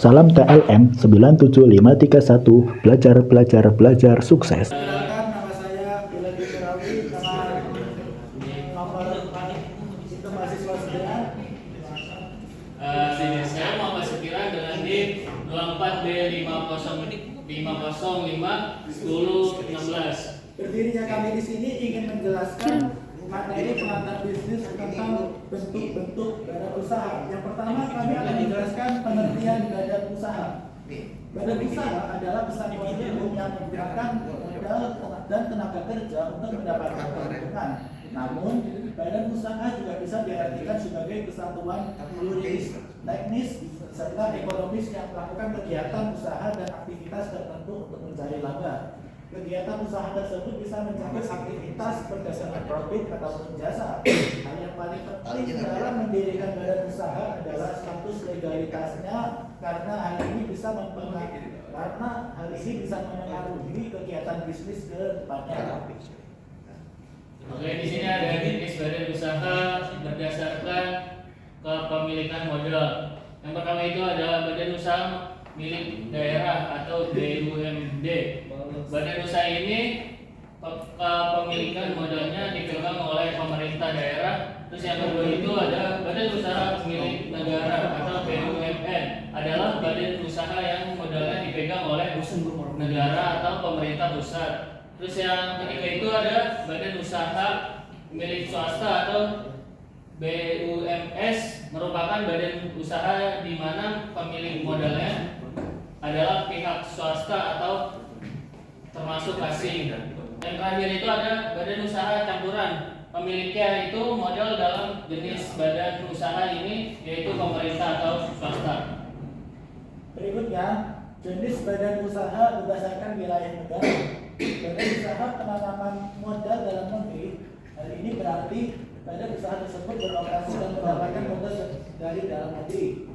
Salam TLM 97531, belajar sukses. Perkenalkan, nama saya Bilal Firawi, nama nomor itu mahasiswa sekian. Saya Muhammad Sekiran dengan NIM 24B5051016. Berdirinya kami di sini ingin menjelaskan materi pengantar bisnis tentang bentuk-bentuk badan usaha. Yang pertama kami akan menjelaskan pengertian badan usaha. Badan usaha adalah kesatuan umum yang menggunakan modal dan tenaga kerja untuk mendapatkan keuntungan. Namun, badan usaha juga bisa diartikan sebagai kesatuan yuridis, teknis, serta ekonomis yang melakukan kegiatan usaha dan aktivitas tertentu untuk mencari laba. Kegiatan usaha tersebut bisa mencakup aktivitas berdasarkan profit ataupun jasa. Hal yang paling penting dalam mendirikan badan usaha adalah status legalitasnya, karena hal ini bisa mempengaruhi kegiatan bisnis ke depannya. Oke, di sini ada jenis badan usaha berdasarkan kepemilikan modal. Yang pertama itu adalah badan usaha milik daerah atau BUMD. Badan usaha ini kepemilikan modalnya dipegang oleh pemerintah daerah. Terus yang kedua itu ada badan usaha milik negara atau BUMN, adalah badan usaha yang modalnya dipegang oleh negara atau pemerintah pusat. Terus yang ketiga itu ada badan usaha milik swasta atau BUMS, merupakan badan usaha di mana pemilik modalnya adalah pihak swasta atau termasuk asing. Yang terakhir itu ada badan usaha campuran, pemiliknya itu modal dalam jenis badan usaha ini yaitu pemerintah atau swasta. Berikutnya, jenis badan usaha berdasarkan wilayah negara. Badan usaha penanaman modal dalam negeri. Hal ini berarti badan usaha tersebut beroperasi dan mendapatkan modal dari dalam negeri.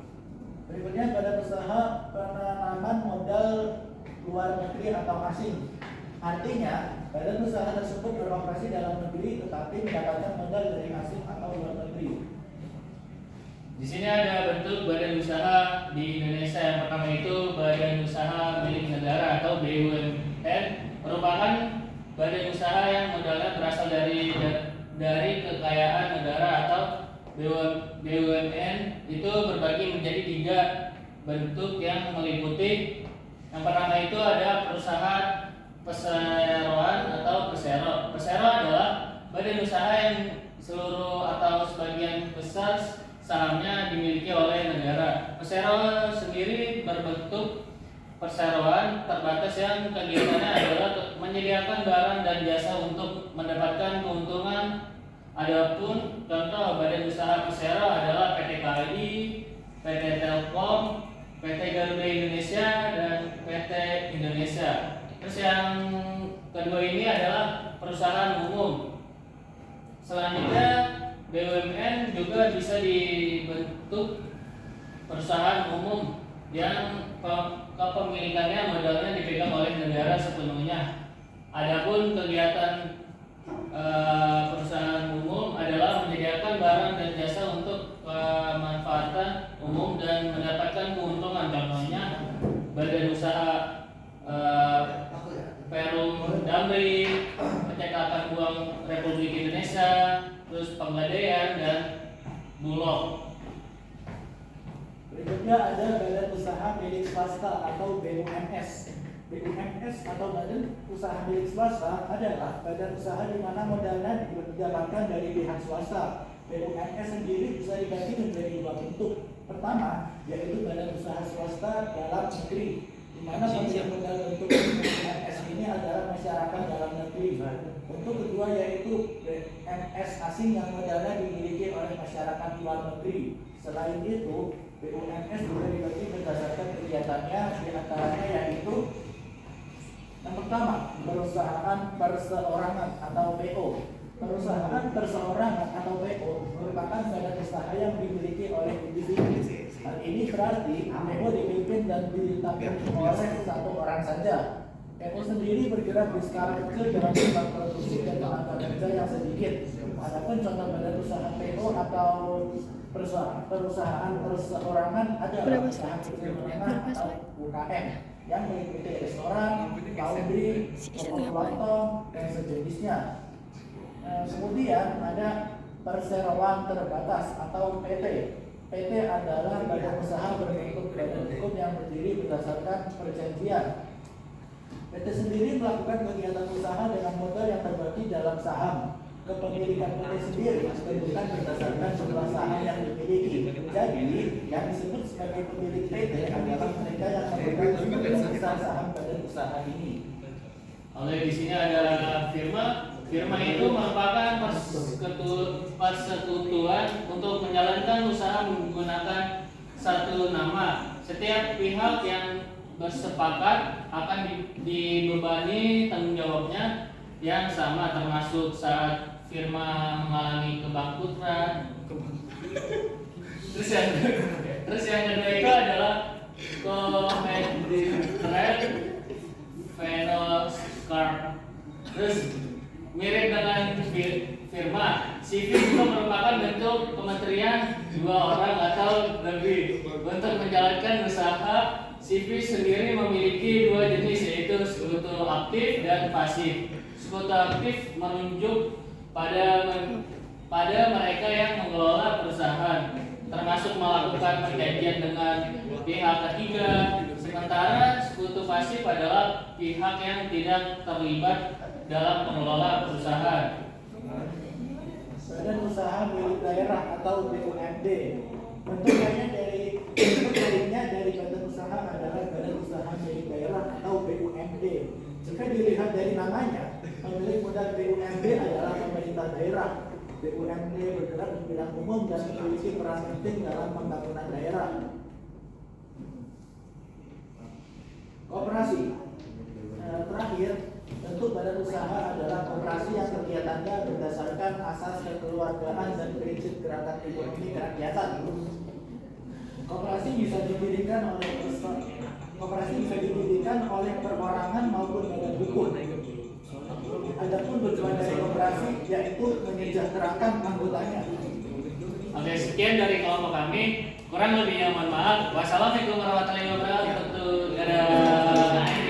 Berikutnya, badan usaha penanaman modal luar negeri atau asing. Artinya, badan usaha tersebut beroperasi dalam negeri tetapi mendapatkan modal dari asing atau luar negeri. Di sini ada bentuk badan usaha di Indonesia. Yang pertama itu badan usaha milik negara atau BUMN, merupakan badan usaha yang modalnya berasal dari kekayaan negara atau BUMN. Itu berbagi menjadi 3 bentuk yang meliputi. Yang pertama itu ada perusahaan perseroan atau persero. Persero adalah badan usaha yang seluruh atau sebagian besar sahamnya dimiliki oleh negara. Persero sendiri berbentuk perseroan terbatas yang kegiatannya adalah menyediakan barang dan jasa untuk mendapatkan keuntungan. Adapun contoh badan usaha persero adalah PT KAI, PT Telkom, PT Garuda Indonesia, dan PT Indonesia. Terus yang kedua ini adalah perusahaan umum. Selanjutnya BUMN juga bisa dibentuk perusahaan umum yang kepemilikannya modalnya dipegang oleh negara sepenuhnya. Adapun kegiatan perusahaan umum adalah menyediakan barang dan jasa untuk kemanfaatan umum dan mendapatkan keuntungan. Contohnya badan usaha Perum Damri, Percetakan Uang Republik Indonesia, terus Pegadaian dan Bulog. Berikutnya ada badan usaha milik swasta atau BUMS. BUMS atau badan usaha milik swasta adalah badan usaha di mana modalnya didapatkan dari pihak swasta. BUMS sendiri bisa dibagi menjadi 2 bentuk. Pertama, yaitu badan usaha swasta dalam negeri, di mana pemilik modal bentuk BUMS ini adalah masyarakat dalam negeri. Bentuk kedua yaitu BUMS asing yang modalnya dimiliki oleh masyarakat luar negeri. Selain itu, BUMS juga dibagi berdasarkan kegiatannya, di antaranya yaitu yang pertama, perusahaan perseorangan atau PO. Perusahaan perseorangan atau PO merupakan badan usaha yang dimiliki oleh individu. Hal ini berarti PO dipimpin dan ditanggung oleh 1 orang saja. PO sendiri bergerak di skala kecil dengan jumlah produksi dan tenaga kerja yang sedikit. Adapun contoh badan usaha PO atau atau perusahaan perseorangan adalah usaha kecil menengah atau UKM yang meliputi restoran, laundry, toko kelontong, dan sejenisnya. Kemudian ada perseroan terbatas atau PT. PT adalah badan usaha berbentuk badan hukum yang berdiri berdasarkan perjanjian. PT sendiri melakukan kegiatan usaha dengan modal yang terbagi dalam saham. Kepemilikan PT sendiri ditentukan berdasarkan jumlah saham yang dimiliki. Jadi, yang disebut sebagai pemilik PT adalah mereka yang memegang sebagian besar saham badan usaha ini. Oleh di sini ada firma. Firma itu merupakan persekutuan untuk menjalankan usaha menggunakan satu nama. Setiap pihak yang bersepakat akan dibebani tanggung jawabnya yang sama, termasuk saat firma mengalami kebangkrutan. Terus yang kedua itu adalah Commercial Venoscar. Terus mirip dengan firma, CV juga merupakan bentuk kementerian dua orang atau lebih. Untuk menjalankan usaha, CV sendiri memiliki dua jenis, yaitu sekutu aktif dan pasif. Sekutu aktif menunjuk pada mereka yang mengelola perusahaan, termasuk melakukan perjanjian dengan pihak ketiga. Sementara sekutu pasif adalah pihak yang tidak terlibat dalam pengelola perusahaan. Badan usaha milik daerah atau BUMD. Bentuk lainnya dari badan usaha adalah badan usaha milik daerah atau BUMD. Jika dilihat dari namanya, pemilik modal BUMD adalah pemerintah daerah. BUMD bergerak di bidang umum dan memiliki peran penting dalam pembangunan daerah. Koperasi. Terakhir, bentuk badan usaha adalah koperasi yang kegiatannya berdasarkan asas kekeluargaan dan prinsip gerakan ekonomi kerakyatan. Koperasi bisa didirikan oleh perorangan maupun badan hukum. Adapun tujuan dari koperasi yaitu menyejahterakan anggotanya. Oke, sekian dari kelompok kami. Kurang lebihnya mohon maaf. Wassalamualaikum warahmatullahi wabarakatuh. Dadah.